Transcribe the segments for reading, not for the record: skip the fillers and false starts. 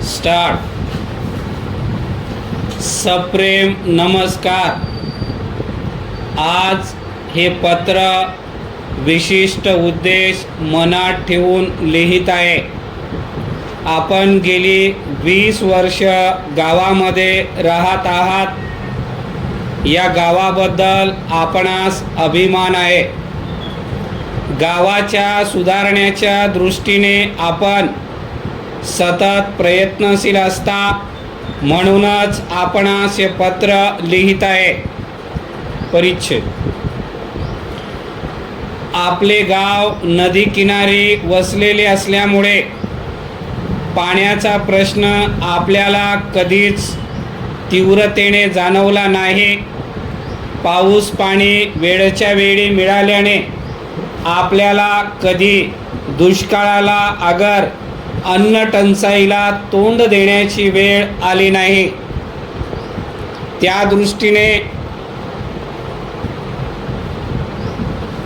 Start. सप्रेम नमस्कार. आज हे पत्र विशिष्ट उद्देश मनात ठेवून लिहित आहे. आपण गेली 20 वर्ष गावामध्ये राहत आहात. या गावाबद्दल आपणास अभिमान आहे. गावाच्या सुधारण्याच्या दृष्टीने आपण सतत प्रयत्नशील असता. म्हणूनच आपणास हे पत्र लिहित आहे. परिच्छेद. आपले गाव नदी किनारी वसलेले असल्यामुळे पाण्याचा प्रश्न आपल्याला कधीच तीव्रतेने जाणवला नाही. पाऊस पाणी वेळच्या वेळी मिळाल्याने आपल्याला कधी दुष्काळाला अगर अन्न टंचाईला तोंड देण्याची वेळ आली नाही. त्या दृष्टीने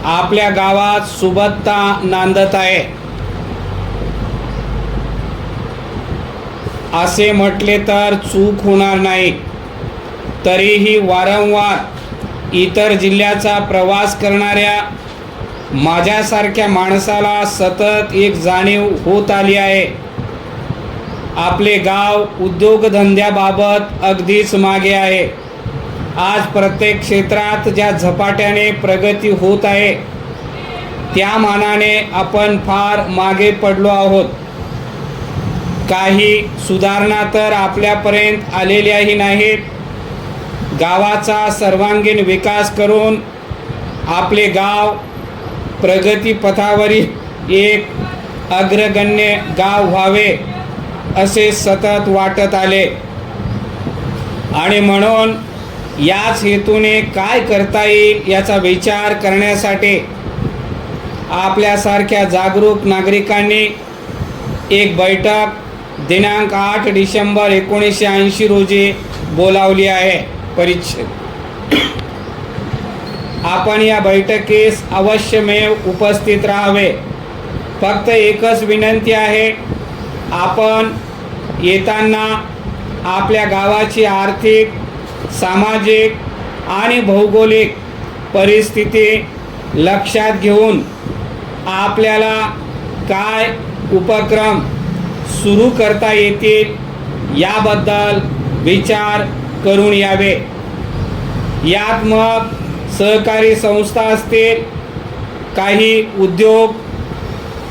आपल्या गावात सुबत्ता नांदत आहे. असे म्हटले तर चूक होणार नाही. तरीही वारंवार इतर जिल्ह्याचा प्रवास करणाऱ्या माझ्यासारख्या माणसाला सतत एक जाणीव होत आली आहे. आपले गाव उद्योगधंद्याबाबत अगदीच मागे आहे. आज प्रत्येक क्षेत्रात ज्या झपाट्याने प्रगती होत आहे त्या मानाने आपण फार मागे पडलो आहोत. काही सुधारणा तर आपल्यापर्यंत आलेल्याही नाहीत. गावाचा सर्वांगीण विकास करून आपले गाव प्रगतीपथावरील एक अग्रगण्य गाव व्हावे असे सतत वाटत आले. आणि म्हणून याच हेतूने काय करता येईल याचा विचार करण्यासाठी आपल्यासारख्या जागरूक नागरिकांनी एक बैठक दिनांक 8 डिसेंबर 1980 रोजी बोलावली आहे. परिच्छेद. आपण या बैठकीस अवश्यमेव उपस्थित राहावे. फक्त एकच विनंती आहे. आपण येताना आपल्या गावाची आर्थिक, सामाजिक आणि भौगोलिक परिस्थिती लक्षात घेऊन आपल्याला काय उपक्रम सुरू करता येतील याबद्दल विचार करून यावे. यात मग सहकारी संस्था असतील, काही उद्योग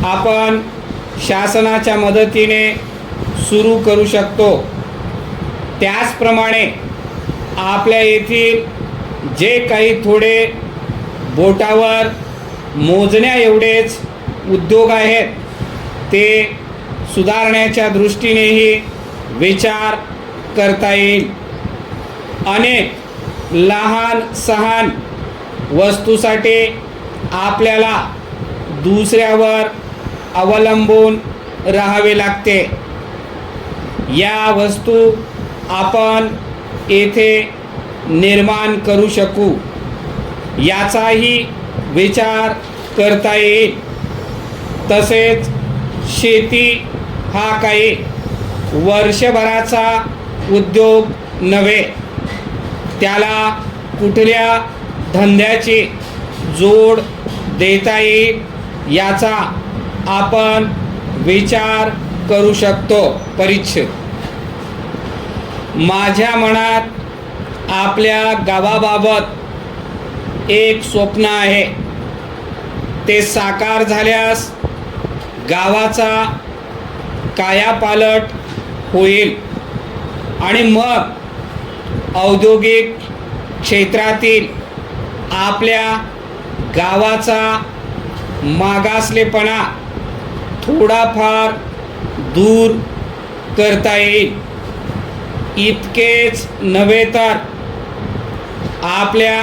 आपण शासनाच्या मदतीने सुरू करू शकतो. त्याचप्रमाणे आपल्या येथील जे काही थोडे बोटावर मोजण्या एवढेच उद्योग आहेत ते सुधारण्याच्या दृष्टीनेही विचार करता येईल. अनेक लहान सहान वस्तूसाठी आपल्याला दुसऱ्यावर अवलंबून राहावे लागते. या वस्तू आपण येथे निर्माण करू शकू याचाही विचार करता येईल. तसेच शेती हा काही वर्षभराचा उद्योग नव्हे. त्याला कुठल्या धंद्याची जोड देता येईल याचा आपण विचार करू शकतो. परिच्छेद. माझ्या मनात आपल्या गावाबाबत एक स्वप्न आहे. ते साकार झाल्यास गावाचा कायापालट होईल आणि मग औद्योगिक क्षेत्रातील आपल्या गावाचा मागासलेपणा थोडाफार दूर करता येईल. इतकेच नव्हे तर आपल्या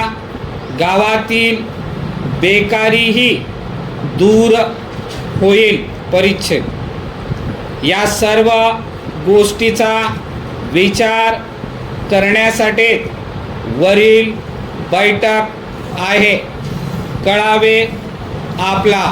गावातील बेकारीही दूर होईल. परिच्छेद. या सर्व गोष्टीचा विचार करण्यासाठी वरील बैठक आहे. कळावे आपला